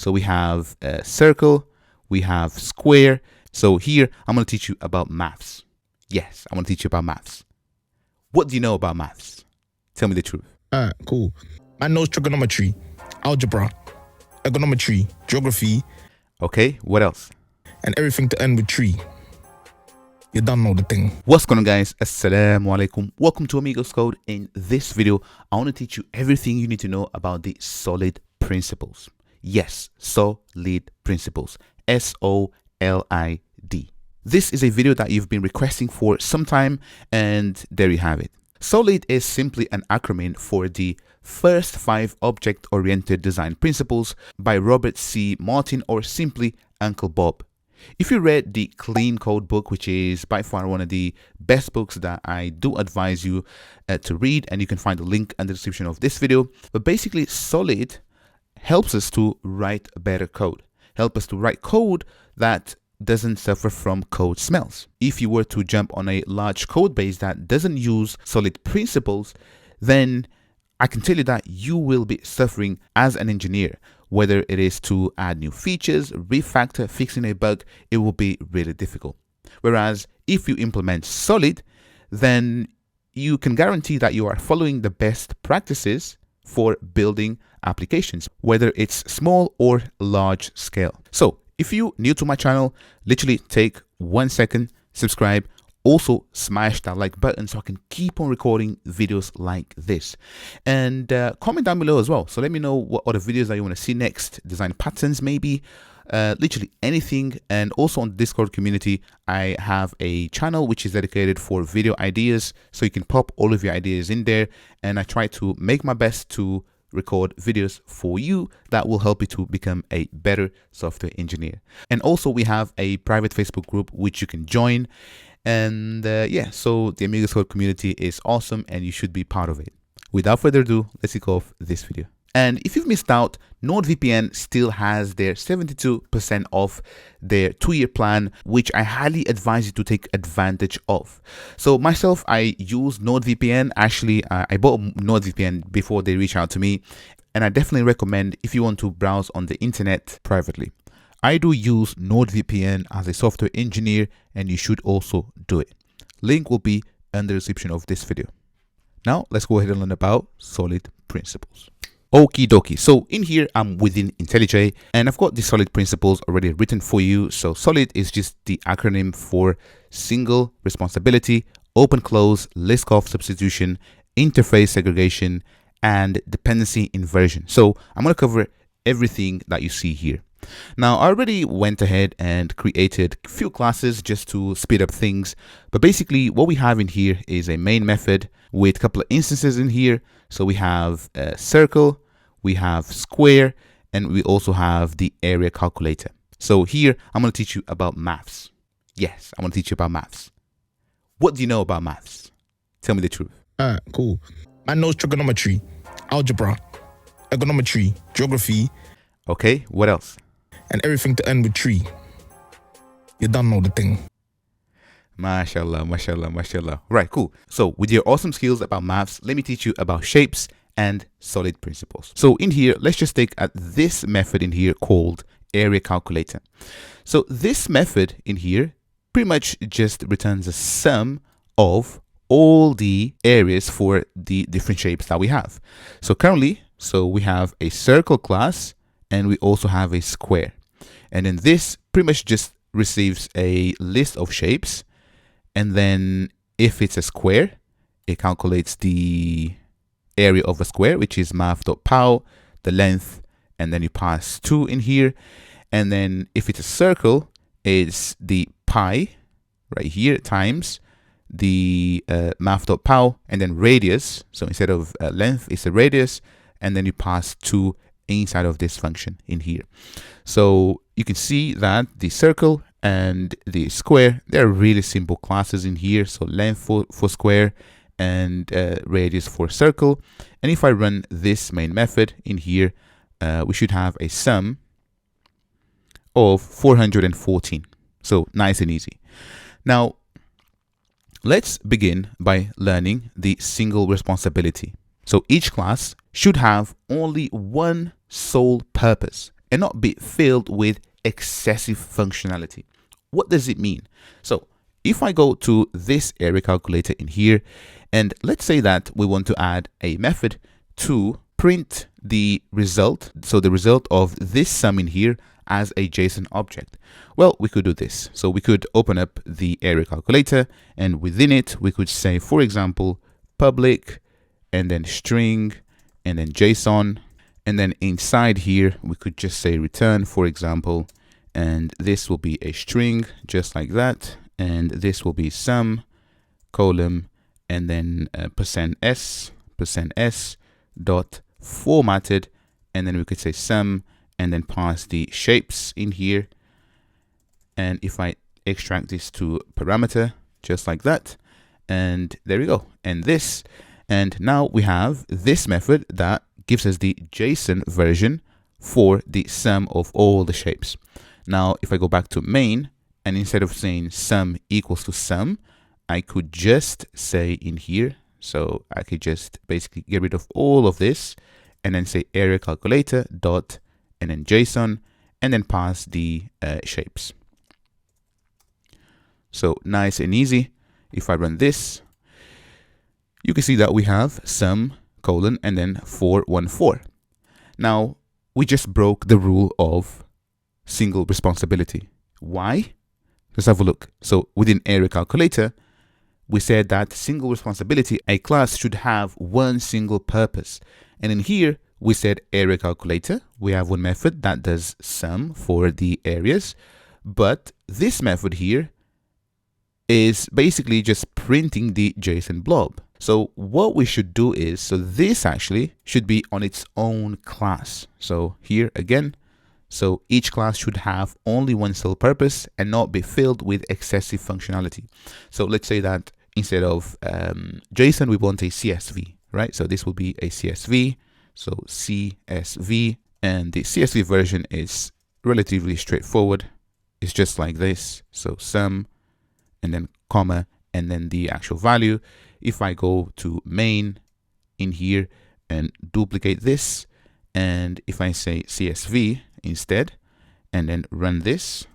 So we have circle, we have square. So here I'm going to teach you about maths. Yes, I'm going to teach you about maths. What do you know about maths? Tell me the truth. Cool. I know trigonometry, algebra, econometry, geography. Okay, what else? And everything to end with tree. You don't know the thing. What's going on, guys? Assalamu alaikum. Welcome to Amigoscode. In this video, I want to teach you everything you need to know about the solid principles. Yes, solid principles. S-O-L-I-D. This is a video that you've been requesting for some time, and there you have it. SOLID is simply an acronym for the first 5 object-oriented design principles by Robert C. Martin, or simply Uncle Bob. If you read the Clean Code book, which is by far one of the best books that I do advise you to read, and you can find the link in the description of this video. But basically, SOLID helps us to write better code, help us to write code that doesn't suffer from code smells. If you were to jump on a large code base that doesn't use solid principles, then I can tell you that you will be suffering as an engineer. Whether it is to add new features, refactor, fixing a bug, it will be really difficult. Whereas if you implement solid, then you can guarantee that you are following the best practices for building applications, whether it's small or large scale. So if you're new to my channel, literally take 1 second, subscribe, also smash that like button so I can keep on recording videos like this. And comment down below as well. So let me know what other videos that you want to see next, design patterns maybe, literally anything. And also on the Discord community, I have a channel which is dedicated for video ideas. So you can pop all of your ideas in there. And I try to make my best to record videos for you that will help you to become a better software engineer. And also we have a private Facebook group which you can join. And yeah, so the Amigoscode community is awesome and you should be part of it. Without further ado, let's kick off this video. And if you've missed out, NordVPN still has their 72% off their 2-year plan, which I highly advise you to take advantage of. So myself, I use NordVPN. Actually, I bought NordVPN before they reached out to me. And I definitely recommend if you want to browse on the internet privately. I do use NordVPN as a software engineer, and you should also do it. Link will be in the description of this video. Now, let's go ahead and learn about solid principles. Okie dokie. So in here, I'm within IntelliJ and I've got the solid principles already written for you. So solid is just the acronym for single responsibility, open close, Liskov substitution, interface segregation, and dependency inversion. So I'm going to cover everything that you see here. Now, I already went ahead and created a few classes just to speed up things. But basically, what we have in here is a main method with a couple of instances in here. So we have a circle, we have square, and we also have the area calculator. So here, I'm going to teach you about maths. Yes, I'm going to teach you about maths. What do you know about maths? Tell me the truth. Cool. I know trigonometry, algebra, econometry, geography. Okay, what else? And everything to end with tree. You don't know the thing. Mashallah, mashallah, mashallah. Right, cool. So with your awesome skills about maths, let me teach you about shapes and solid principles. So in here, let's just take at this method in here called area calculator. So this method in here pretty much just returns a sum of all the areas for the different shapes that we have. So currently, we have a circle class and we also have a square. And then this pretty much just receives a list of shapes. And then if it's a square, it calculates the area of a square, which is math.pow, the length, and then you pass 2 in here. And then if it's a circle, it's the pi right here times the math.pow and then radius. So instead of length, it's a radius. And then you pass 2 inside of this function in here. So you can see that the circle and the square, they're really simple classes in here. So length for square and radius for circle. And if I run this main method in here, we should have a sum of 414. So nice and easy. Now, let's begin by learning the single responsibility. So each class should have only one sole purpose. and not be filled with excessive functionality. What does it mean? So if I go to this area calculator in here, and let's say that we want to add a method to print the result, so the result of this sum in here as a JSON object. Well, we could do this. So we could open up the area calculator, and within it, we could say, for example, public, and then string, and then JSON, and then inside here, we could just say return, for example, and this will be a string, just like that, and this will be sum, column, and then %s dot formatted, and then we could say sum, and then pass the shapes in here. And if I extract this to parameter, just like that, and there we go, and this, and now we have this method that gives us the JSON version for the sum of all the shapes. Now, if I go back to main, and instead of saying sum equals to sum, I could just say in here, so I could just basically get rid of all of this, and then say area calculator dot, and then JSON, and then pass the shapes. So nice and easy. If I run this, you can see that we have sum, colon, and then 414. Now, we just broke the rule of single responsibility. Why? Let's have a look. So within area calculator, we said that single responsibility, a class should have one single purpose. And in here, we said area calculator. We have one method that does sum for the areas, but this method here is basically just printing the JSON blob. So what we should do is, so this actually should be on its own class. So here again, so each class should have only one sole purpose and not be filled with excessive functionality. So let's say that instead of JSON, we want a CSV, right? So this will be a CSV. So CSV, and the CSV version is relatively straightforward. It's just like this. So sum, and then comma, and then the actual value. If I go to main in here and duplicate this, and if I say CSV instead, and then run this,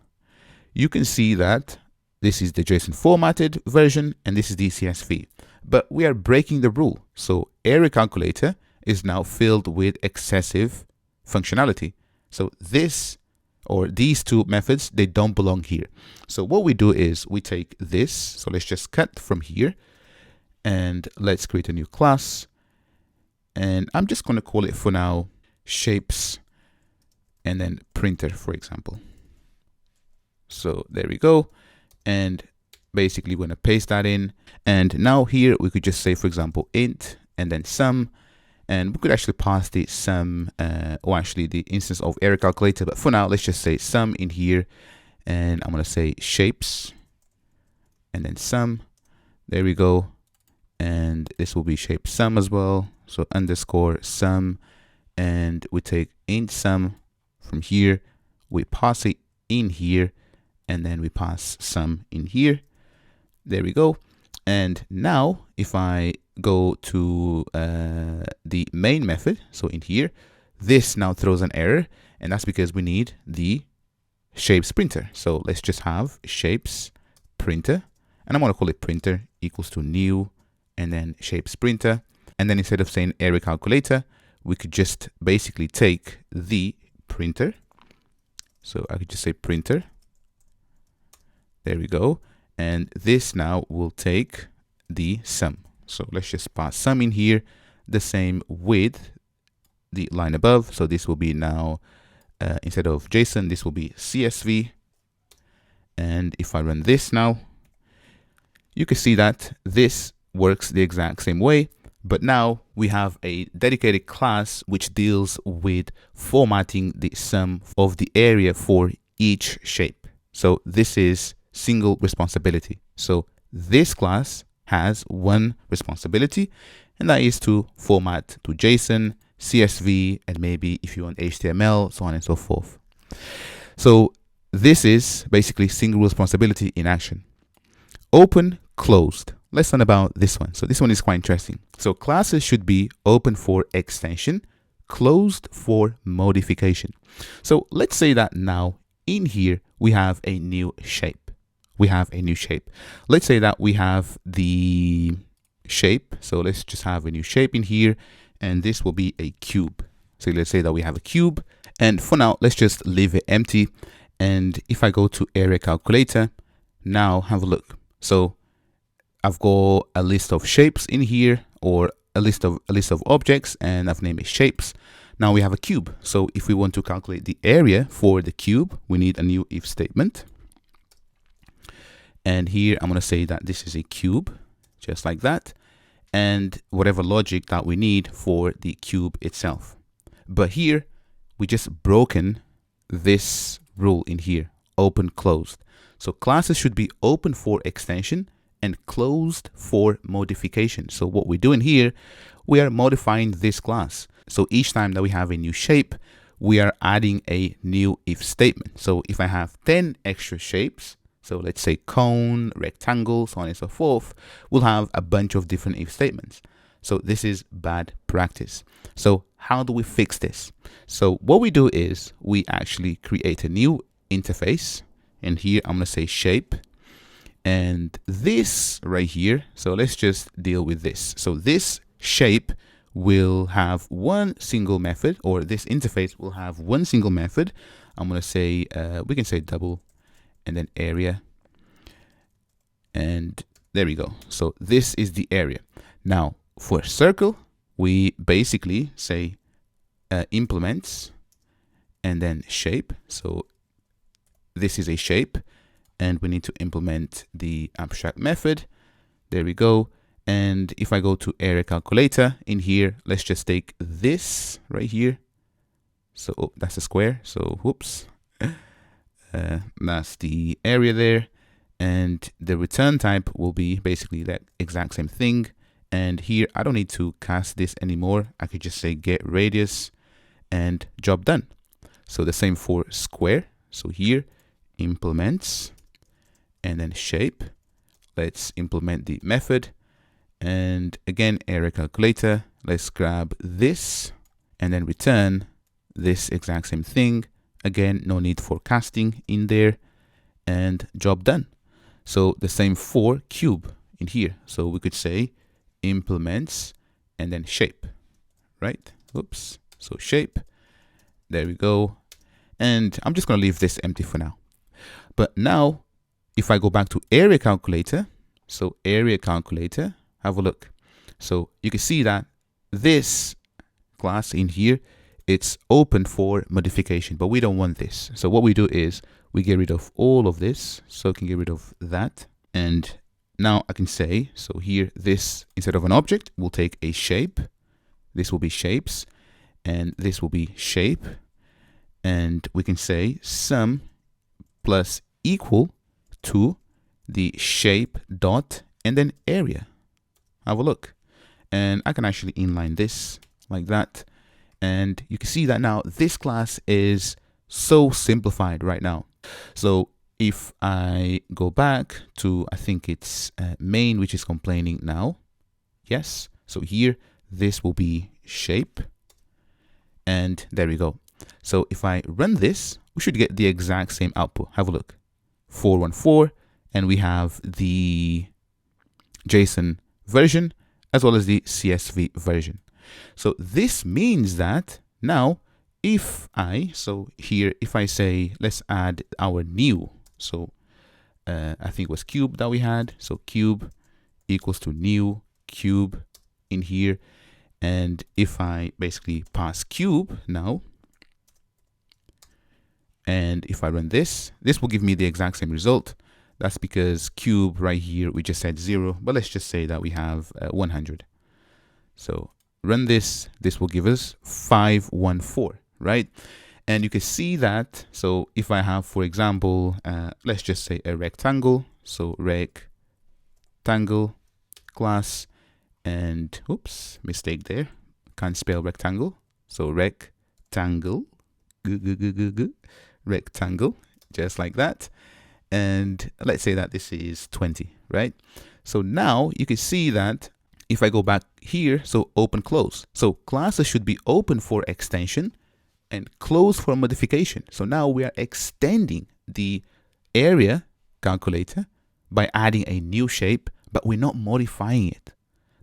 you can see that this is the JSON formatted version, and this is the CSV. But we are breaking the rule. So area calculator is now filled with excessive functionality. So this, or these two methods, they don't belong here. So what we do is we take this. So let's just cut from here, and let's create a new class. And I'm just going to call it for now shapes, and then printer, for example. So there we go. And basically we're going to paste that in. And now here we could just say, for example, int, and then sum. And we could actually pass the sum, or actually the instance of area calculator. But for now, let's just say sum in here. And I'm going to say shapes, and then sum. There we go. And this will be shape sum as well. So underscore sum. And we take int sum from here. We pass it in here. And then we pass sum in here. There we go. And now if I go to the main method, so in here, this now throws an error, and that's because we need the shapes printer. So let's just have shapes printer, and I'm going to call it printer equals to new, and then shapes printer. And then instead of saying area calculator, we could just basically take the printer. So I could just say printer. There we go. And this now will take the sum. So let's just pass sum in here, the same with the line above. So this will be now, instead of JSON, this will be CSV. And if I run this now, you can see that this works the exact same way. But now we have a dedicated class which deals with formatting the sum of the area for each shape. So this is single responsibility. So this class has one responsibility, and that is to format to JSON, CSV, and maybe if you want HTML, so on and so forth. So this is basically single responsibility in action. Open, closed. Let's learn about this one. So this one is quite interesting. So classes should be open for extension, closed for modification. So let's say that now in here we have a new shape. Let's say that we have the shape. So let's just have a new shape in here, and this will be a cube. So let's say that we have a cube, and for now let's just leave it empty. And if I go to area calculator, now have a look. So I've got a list of shapes in here, or a list of objects, and I've named it shapes. Now we have a cube. So if we want to calculate the area for the cube, we need a new if statement. And here I'm going to say that this is a cube, just like that, and whatever logic that we need for the cube itself. But here we just broken this rule in here, open, closed. So classes should be open for extension and closed for modification. So what we're doing here, we are modifying this class. So each time that we have a new shape, we are adding a new if statement. So if I have 10 extra shapes, so let's say cone, rectangle, so on and so forth, we'll have a bunch of different if statements. So this is bad practice. So how do we fix this? So what we do is we actually create a new interface, and here I'm going to say shape, and this right here, so let's just deal with this. So this shape will have one single method, or this interface will have one single method. I'm going to say, we can say double, and then area, and there we go. So this is the area. Now for circle, we basically say implements and then shape. So this is a shape, and we need to implement the abstract method. There we go. And if I go to area calculator in here, let's just take this right here. So oh, that's a square. So whoops. That's the area there, and the return type will be basically that exact same thing. And here I don't need to cast this anymore. I could just say get radius and job done. So the same for square. So here implements and then shape. Let's implement the method, and again area calculator, let's grab this and then return this exact same thing. Again, no need for casting in there, and job done. So the same for cube in here. So we could say implements and then shape, right? Oops. So shape, there we go. And I'm just going to leave this empty for now. But now if I go back to area calculator, so area calculator, have a look. So you can see that this class in here, it's open for modification, but we don't want this. So what we do is we get rid of all of this. So I can get rid of that. And now I can say, so here, this, instead of an object, we'll take a shape. This will be shapes, and this will be shape. And we can say sum plus equal to the shape dot and then area. Have a look. And I can actually inline this like that. And you can see that now this class is so simplified right now. So if I go back to, I think it's main, which is complaining now. Yes. So here, this will be shape. And there we go. So if I run this, we should get the exact same output. Have a look. 414, and we have the JSON version as well as the CSV version. So this means that now if I, so here, if I say, let's add our new, so I think it was cube that we had. So cube equals to new cube in here. And if I basically pass cube now, and if I run this, this will give me the exact same result. That's because cube right here, we just said 0, but let's just say that we have 100. So run this, this will give us 514, right? And you can see that. So if I have, for example, let's just say a rectangle. So rectangle class, and oops, mistake there. Can't spell rectangle. So rectangle, rectangle, just like that. And let's say that this is 20, right? So now you can see that if I go back here, so open, close. So classes should be open for extension and close for modification. So now we are extending the area calculator by adding a new shape, but we're not modifying it.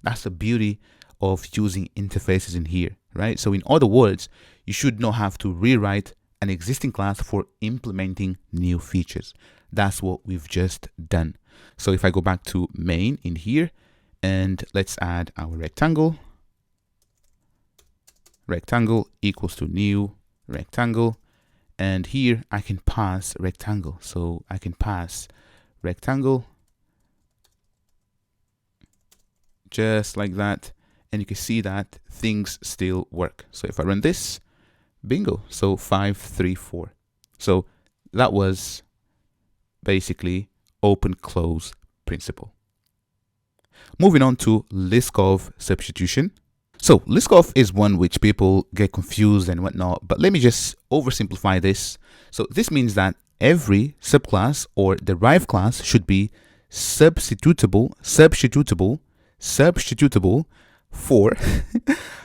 That's the beauty of using interfaces in here, right? So in other words, you should not have to rewrite an existing class for implementing new features. That's what we've just done. So if I go back to main in here, and let's add our rectangle. Rectangle equals to new rectangle. And here I can pass rectangle. So I can pass rectangle just like that. And you can see that things still work. So if I run this, bingo. So 5, 3, 4. So that was basically open close principle. Moving on to Liskov substitution. So Liskov is one which people get confused and whatnot, but let me just oversimplify this. So this means that every subclass or derived class should be substitutable for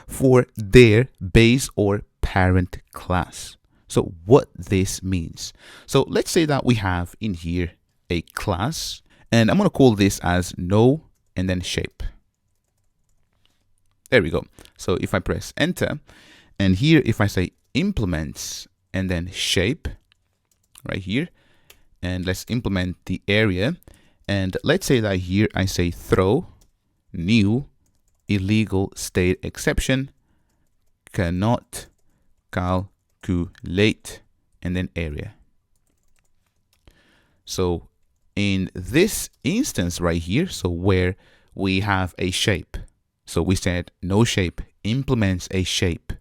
for their base or parent class. So what this means. So let's say that we have in here a class, and I'm going to call this as no and then shape. There we go. So if I press enter, and here if I say implements and then shape right here, and let's implement the area, and let's say that here I say throw new illegal state exception cannot calculate and then area. So in this instance right here, so where we have a shape, so we said no shape implements a shape.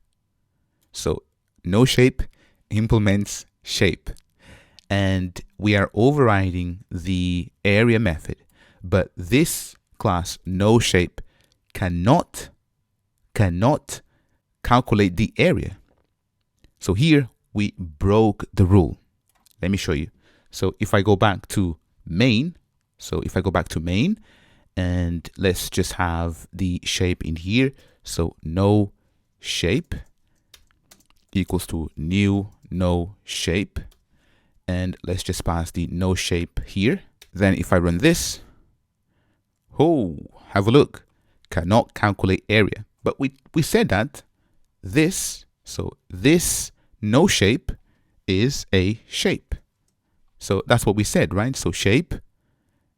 So no shape implements shape, and we are overriding the area method, but this class no shape cannot calculate the area. So here we broke the rule. Let me show you. So if I go back to main, and let's just have the shape in here. So no shape equals to new no shape, and let's just pass the no shape here. Then if I run this, oh, have a look, cannot calculate area. But we said that this, so this no shape is a shape. So that's what we said, right? So shape,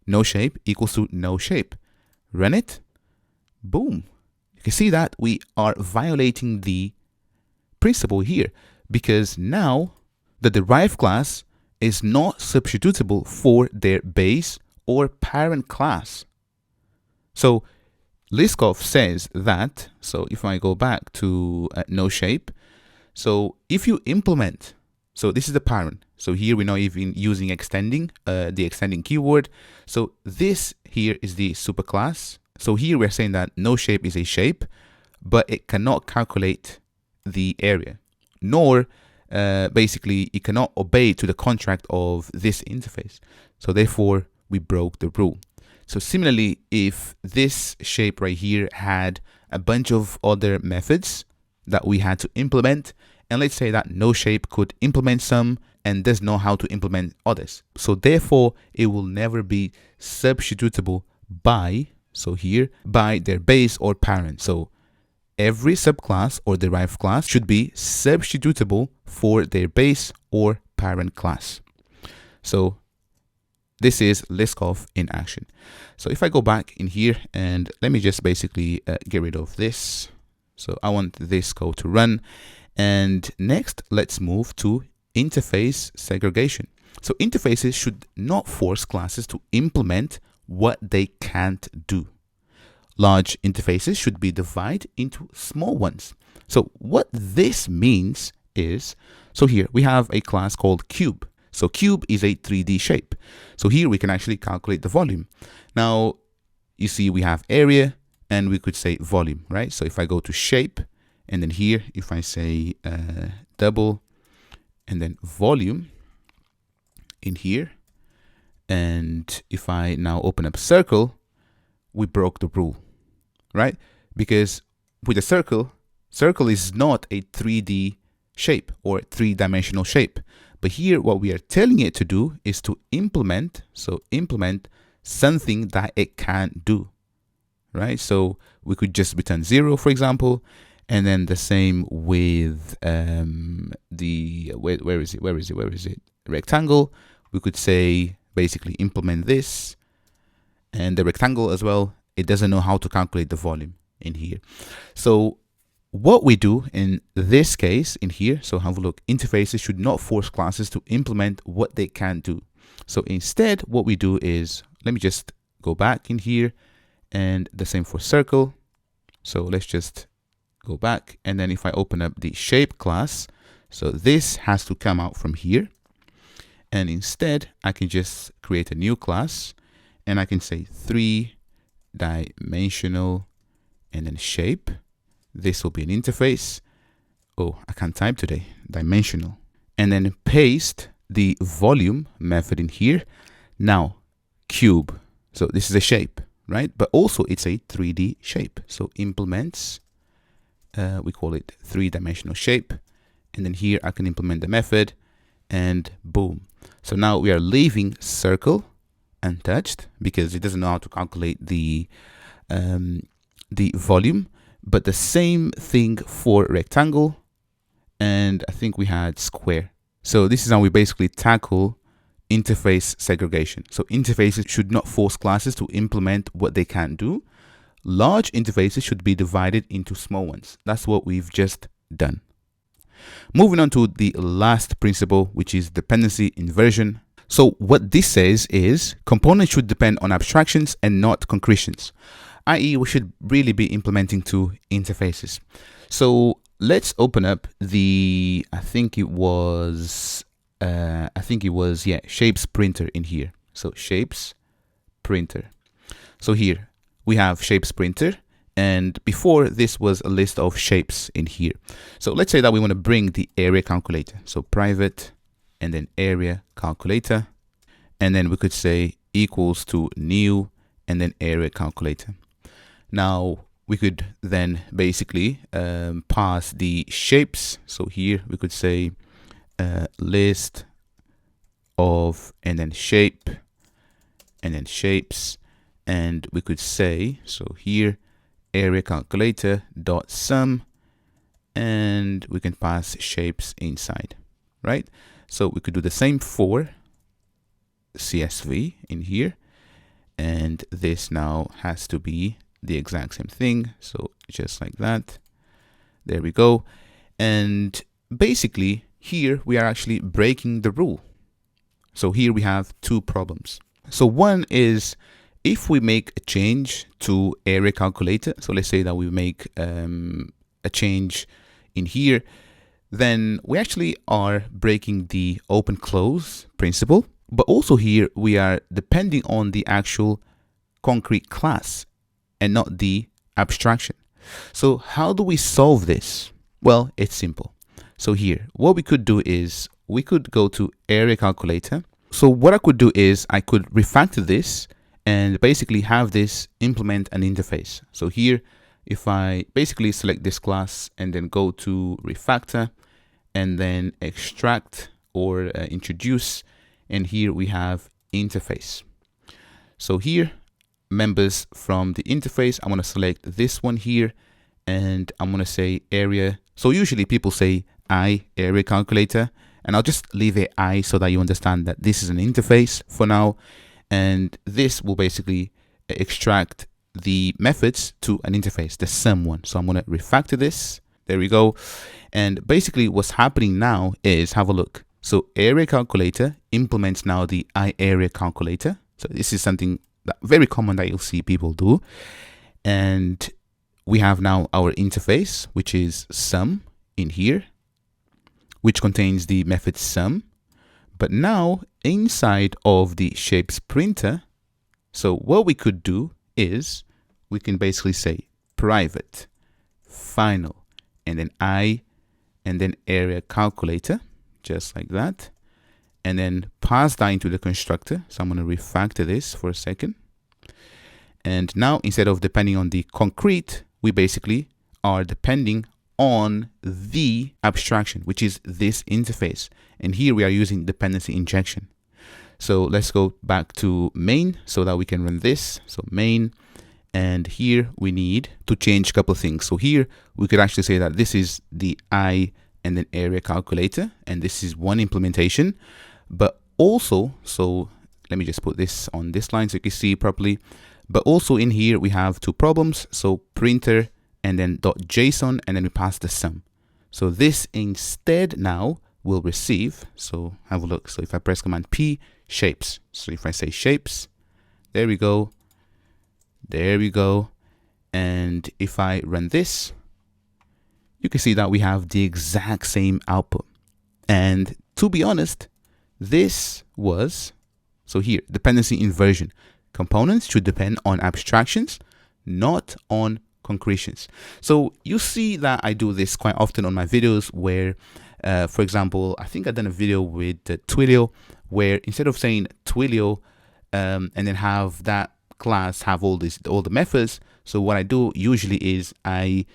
no shape equals to no shape. Run it, boom. You can see that we are violating the principle here, because now the derived class is not substitutable for their base or parent class. So Liskov says that, so if I go back to no shape, so if you implement, so this is the parent. So here we're not even using extending, the extending keyword. So this here is the superclass. So here we're saying that no shape is a shape, but it cannot calculate the area, nor basically it cannot obey to the contract of this interface. So therefore we broke the rule. So similarly, if this shape right here had a bunch of other methods that we had to implement, and let's say that no shape could implement some and does know how to implement others. So therefore it will never be substitutable by, so here, by their base or parent. So every subclass or derived class should be substitutable for their base or parent class. So this is Liskov in action. So if I go back in here, and let me just basically get rid of this. So I want this code to run. And next, let's move to interface segregation. So interfaces should not force classes to implement what they can't do. Large interfaces should be divided into small ones. So what this means is, so here we have a class called cube. So cube is a 3D shape. So here we can actually calculate the volume. Now, you see we have area and we could say volume, right? So if I go to shape, and then here, if I say double and then volume in here, and if I now open up circle, we broke the rule, right? Because with a circle is not a 3D shape or three-dimensional shape. But here, what we are telling it to do is to implement, something that it can't do, right? So we could just return 0, for example, and then the same with where is it? Rectangle. We could say basically implement this, and the rectangle as well. It doesn't know how to calculate the volume in here. So what we do in this case in here, so have a look, interfaces should not force classes to implement what they can do. So instead, what we do is, let me just go back in here, and the same for circle. So let's just go back, and then if I open up the shape class, so this has to come out from here, and instead I can just create a new class, and I can say 3-dimensional and then shape. This will be an interface. Oh, I can't type today. Dimensional. And then paste the volume method in here. Now, cube. So this is a shape, right? But also it's a 3D shape. So implements, we call it 3-dimensional shape. And then here I can implement the method, and boom. So now we are leaving circle untouched because it doesn't know how to calculate the volume. But the same thing for rectangle, and I think we had square. So this is how we basically tackle interface segregation. So interfaces should not force classes to implement what they can't do. Large interfaces should be divided into small ones. That's what we've just done. Moving on to the last principle, which is dependency inversion. So what this says is components should depend on abstractions and not concretions, i.e. we should really be implementing two interfaces. So let's open up the, I think it was shapes printer in here. So shapes printer. So here we have shapes printer, and before this was a list of shapes in here. So let's say that we want to bring the area calculator. So private and then area calculator, and then we could say equals to new and then area calculator. Now we could then basically pass the shapes. So here we could say list of and then shape and then shapes, and we could say, so here area calculator dot sum, and we can pass shapes inside, right? So we could do the same for CSV in here, and this now has to be the exact same thing. So just like that, there we go. And basically here we are actually breaking the rule. So here we have two problems. So one is if we make a change to area calculator, so let's say that we make a change in here, then we actually are breaking the open close principle. But also here we are depending on the actual concrete class and not the abstraction. So how do we solve this? Well, it's simple. So here, what we could do is we could go to area calculator. So what I could do is I could refactor this and basically have this implement an interface. So here, if I basically select this class and then go to refactor and then extract or introduce, and here we have interface. So here, members from the interface, I'm going to select this one here, and I'm going to say area. So usually people say area calculator, and I'll just leave it I so that you understand that this is an interface for now, and this will basically extract the methods to an interface, the sum one. So I'm going to refactor this. There we go. And basically what's happening now is, have a look. So area calculator implements now the area calculator. So this is something that very common that you'll see people do. And we have now our interface, which is sum in here, which contains the method sum. But now inside of the shapes printer, so what we could do is we can basically say private, final, and then and then area calculator, just like that. And then pass that into the constructor. So I'm going to refactor this for a second. And now instead of depending on the concrete, we basically are depending on the abstraction, which is this interface. And here we are using dependency injection. So let's go back to main so that we can run this. So main, and here we need to change a couple of things. So here we could actually say that this is the I and then area calculator, and this is one implementation. But also, so let me just put this on this line so you can see properly. But also in here we have two problems. So printer and then .json, and then we pass the sum. So this instead now will receive, so have a look. So if I press Command P, shapes. So if I say shapes, there we go. There we go. And if I run this, you can see that we have the exact same output. And to be honest, this was, so here, dependency inversion. Components should depend on abstractions, not on concretions. So you see that I do this quite often on my videos where, for example, I think I've done a video with Twilio where instead of saying Twilio and then have that class have all the methods, so what I do usually is I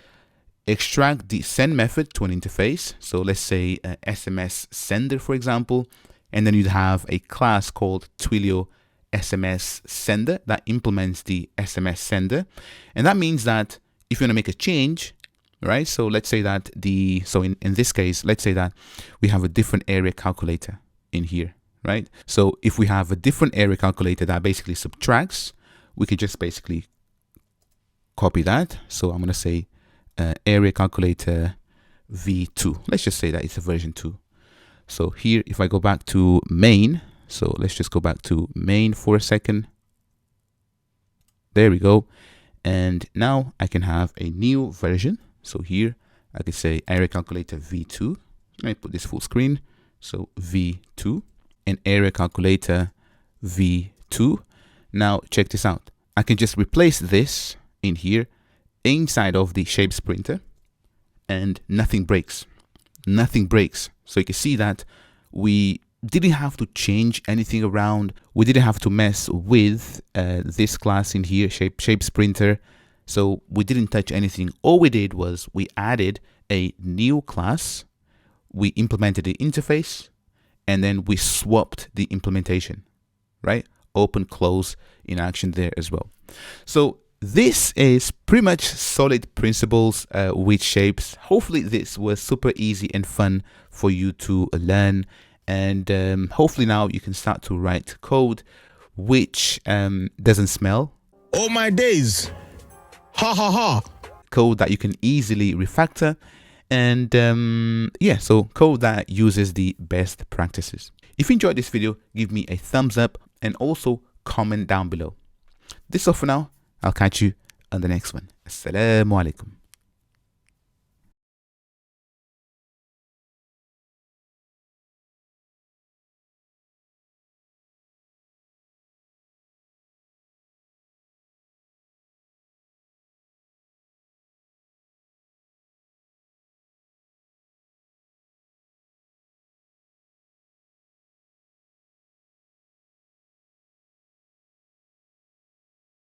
extract the send method to an interface. So let's say SMS sender, for example, and then you'd have a class called Twilio SMS sender that implements the SMS sender. And that means that if you want to make a change, right? So let's say that in this case, let's say that we have a different area calculator in here, right? So if we have a different area calculator that basically subtracts, we could just basically copy that. So I'm going to say area calculator v2. Let's just say that it's a version 2. So here, if I go back to main, so let's just go back to main for a second. There we go. And now I can have a new version. So here I could say area calculator v2. Let me put this full screen. So v2 and area calculator v2. Now check this out. I can just replace this in here inside of the shapes printer and nothing breaks. Nothing breaks. So you can see that we didn't have to change anything around. We didn't have to mess with this class in here, shapes printer. So we didn't touch anything. All we did was we added a new class. We implemented the interface and then we swapped the implementation, right? Open, close in action there as well. So this is pretty much solid principles with shapes. Hopefully this was super easy and fun for you to learn. And hopefully now you can start to write code which doesn't smell. Oh my days. Ha ha ha. Code that you can easily refactor. And yeah, so code that uses the best practices. If you enjoyed this video, give me a thumbs up and also comment down below. This is all for now. I'll catch you on the next one. Assalamu alaikum.